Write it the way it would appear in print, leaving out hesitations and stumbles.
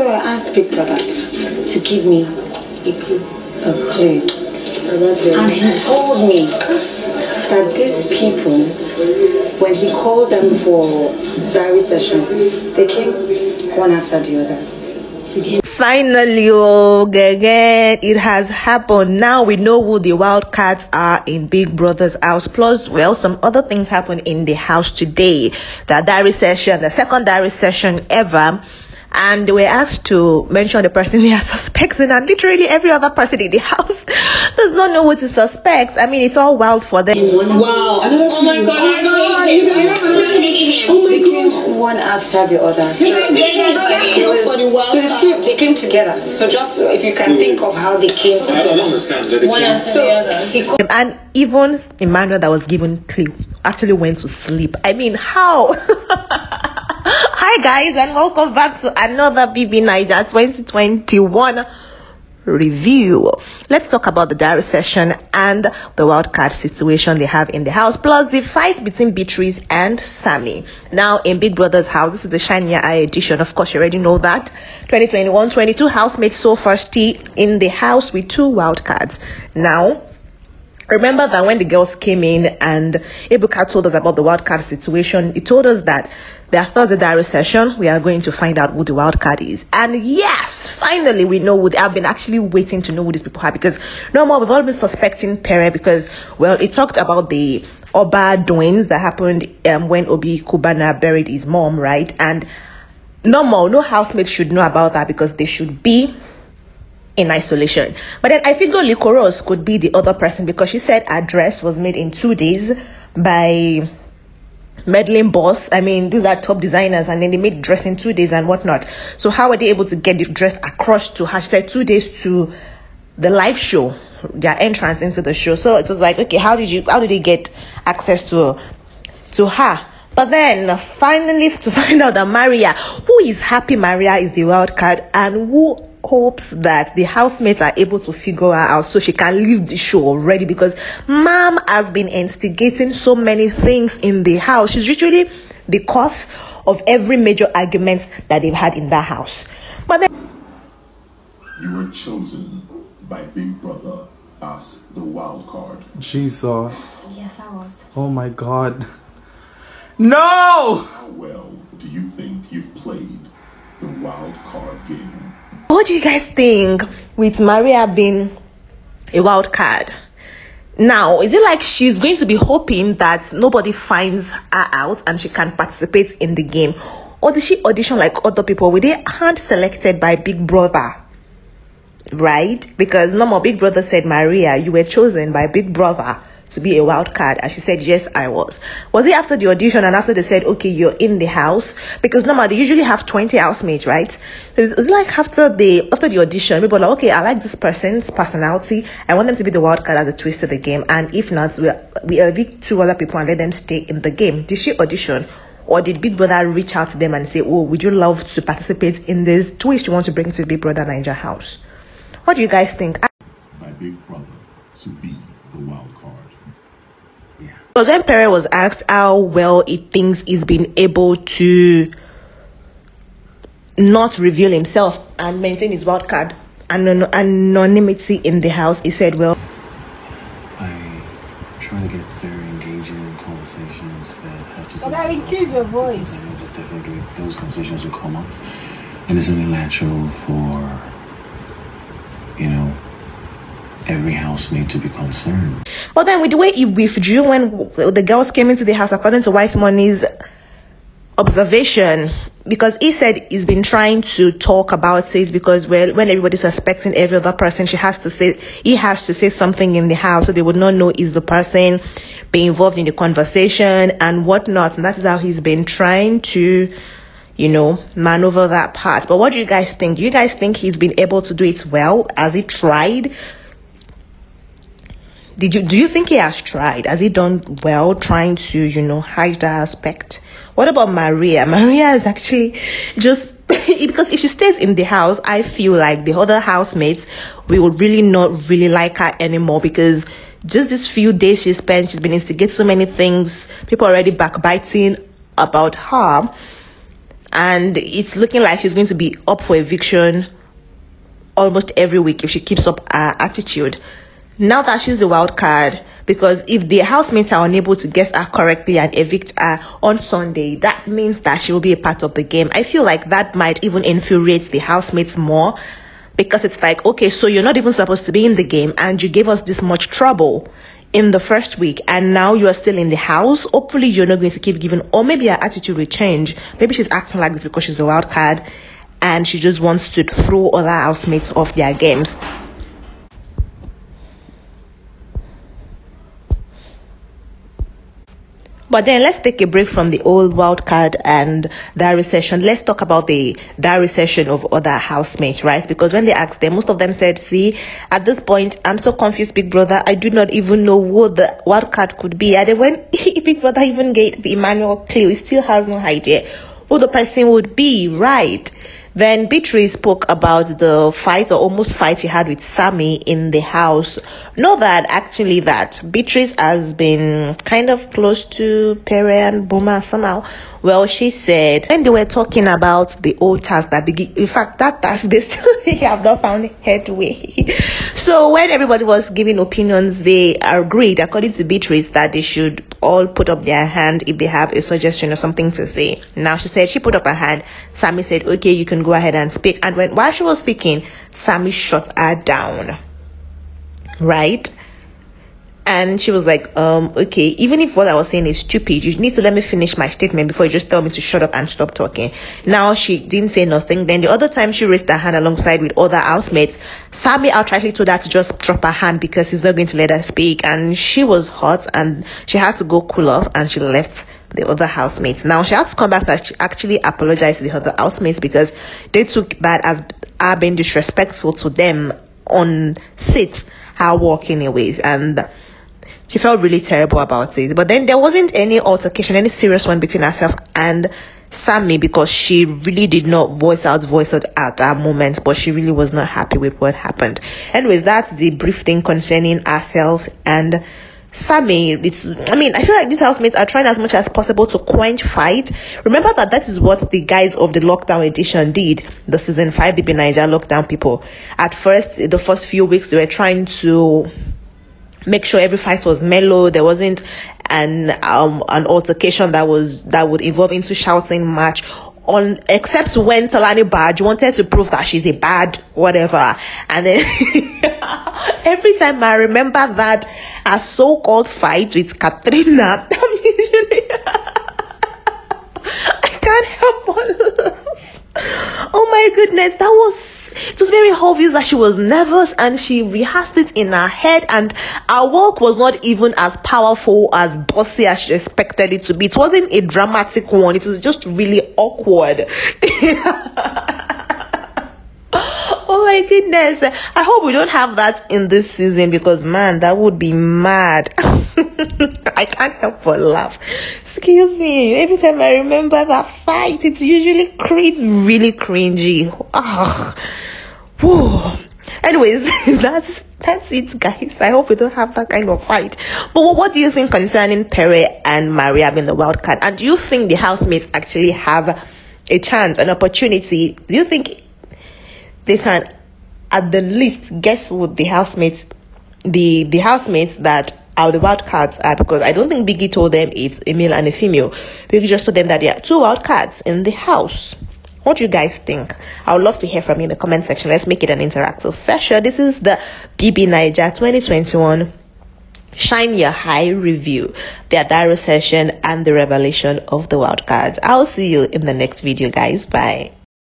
So I asked Big Brother to give me a clue. And he told me that these people, when he called them for diary session, they came one after the other. Finally, again, it has happened. Now we know who the wild cards are in Big Brother's house. Plus, well, some other things happened in the house today. The diary session, the second diary session ever. And they were asked to mention the person they are suspecting, and literally every other person in the house does not know what to suspect. I mean, it's all wild for them. Wow! Oh my god! Oh my god! One after the other. So the two, they came together. So just if you can think of how they came together. I don't understand that they came. So and even Emmanuel, that was given clue, actually went to sleep. I mean, how? Hi guys, and welcome back to another BBNAIJA2021 review. Let's talk about the diary session and the wildcard situation they have in the house, plus the fight between Beatrice and Sammie. Now in Big Brother's house, this is the Shania Eye edition. Of course, you already know that. 2021-22 housemates so thirsty in the house with 2 wildcards. Now, remember that when the girls came in and Ebuka told us about the wildcard situation, he told us that their Thursday diary session, we are going to find out who the wildcard is. And yes, finally we know who. I've been actually waiting to know who these people are, because no more, we've all been suspecting Pere, because, well, it talked about the Oba doings that happened when Obi Kubana buried his mom, right? And no more, no housemates should know about that because they should be in isolation. But then I figure Likoros could be the other person, because she said her dress was made in 2 days by Meddling Boss. I mean, these are top designers, and then they made dress in 2 days and whatnot. So how were they able to get the dress across to her? She said 2 days to the live show, their entrance into the show. So it was like, okay, how did they get access to her? But then finally to find out that Maria, who is happy Maria is the wild card, and who hopes that the housemates are able to figure her out so she can leave the show already, because mom has been instigating so many things in the house. She's literally the cause of every major argument that they've had in that house. But then you were chosen by Big Brother as the wild card. Jesus. yes, I was. Oh my God. No! How well do you think you've played the wild card game? what do you guys think with Maria being a wild card? Now, is it like she's going to be hoping that nobody finds her out and she can participate in the game? Or did she audition like other people? Were they hand selected by Big Brother? Right? Because no more, Big Brother said, Maria, you were chosen by Big Brother to be a wild card, and she said, yes, I was. Was it after the audition and after they said, okay, you're in the house? Because normally they usually have 20 housemates, right? So it's like after the audition, people are like, okay, I like this person's personality, I want them to be the wild card as a twist to the game, and if not, we evict 2 other people and let them stay in the game. Did she audition, or did Big Brother reach out to them and say, oh, would you love to participate in this twist you want to bring to the Big Brother Naija house? What do you guys think? By Big Brother to be the wild card. Because when Pere was asked how well he thinks he's been able to not reveal himself and maintain his wild card and anonymity in the house, he said, well, I try to get very engaging conversations that have to do Okay, increase your voice. Just definitely those conversations will come up, and it's only natural for, you know, every housemate to be concerned. But then with the way he withdrew when the girls came into the house, according to White Money's observation, because he said he's been trying to talk about it, because when everybody's suspecting every other person, he has to say something in the house so they would not know is the person being involved in the conversation and whatnot. And that is how he's been trying to, you know, maneuver that part. But what do you guys think? Do you guys think he's been able to do it well? Has he tried? Do you think he has tried? Has he done well trying to, you know, hide that aspect? What about Maria? Maria is actually just because if she stays in the house, I feel like the other housemates will really not really like her anymore, because just these few days she's been instigating so many things. People already backbiting about her. and it's looking like she's going to be up for eviction almost every week if she keeps up her attitude. Now that she's a wild card, because if the housemates are unable to guess her correctly and evict her on Sunday, that means that she will be a part of the game. I feel like that might even infuriate the housemates more, because it's like, okay, so you're not even supposed to be in the game and you gave us this much trouble in the first week and now you are still in the house. Hopefully you're not going to keep giving, or maybe her attitude will change. Maybe she's acting like this because she's a wild card and she just wants to throw other housemates off their games. But then let's take a break from the old wild card and diary session. Let's talk about the diary session of other housemates, right? Because when they asked them, most of them said, see, at this point, I'm so confused, Big Brother. I do not even know what the wild card could be. And then when Big Brother even gave the Emmanuel clue, he still has no idea who the person would be, right? Then Beatrice spoke about the fight, or almost fight, she had with Sammie in the house. Know that actually that Beatrice has been kind of close to Pere and Boma somehow. Well, she said when they were talking about the old task that BIGGIE, in fact, that task they still have not found headway. So when everybody was giving opinions, they agreed, according to Beatrice, that they should all put up their hand if they have a suggestion or something to say. Now she said she put up her hand. Sammie said, okay, you can go ahead and speak. And while she was speaking, Sammie shut her down, right? And she was like, okay, even if what I was saying is stupid, you need to let me finish my statement before you just tell me to shut up and stop talking. Now she didn't say nothing. Then the other time she raised her hand alongside with other housemates, Sammie outrightly told her to just drop her hand because he's not going to let her speak. And she was hot and she had to go cool off and she left the other housemates. Now she had to come back to actually apologize to the other housemates because they took that as her being disrespectful to them on sit, her walking anyways, and she felt really terrible about it. But then there wasn't any altercation, any serious one between herself and Sammie, because she really did not voice out at that moment, but she really was not happy with what happened. Anyways, that's the brief thing concerning herself and Sammie. I feel like these housemates are trying as much as possible to quench fight. Remember that is what the guys of the lockdown edition did, the season 5 BBNAIJA lockdown people. At first, the first few weeks, they were trying to make sure every fight was mellow. There wasn't an altercation that would evolve into shouting match, except when Talani Badge wanted to prove that she's a bad whatever. And then every time I remember that a so-called fight with Katrina, I'm usually I can't help but laugh. Oh my goodness, it was very obvious that she was nervous and she rehearsed it in her head, and her work was not even as powerful, as bossy as she expected it to be. It wasn't a dramatic one, it was just really awkward. Oh my goodness, I hope we don't have that in this season, because man, that would be mad. I can't help but laugh. Excuse me, every time I remember that fight, it's usually really cringy. Anyways, that's it, guys. I hope we don't have that kind of fight. But what do you think concerning Pere and Maria being the wild card? And do you think the housemates actually have a chance, an opportunity? Do you think they can at the least guess what the housemates that are the wild cards are? Because I don't think BIGGIE told them it's a male and a female. BIGGIE just told them that there are 2 wild cards in the house. What do you guys think? I would love to hear from you in the comment section. Let's make it an interactive session. This is the BBNAIJA 2021 Shine Your High review, their diary session and the revelation of the wild cards. I'll see you in the next video, guys. Bye.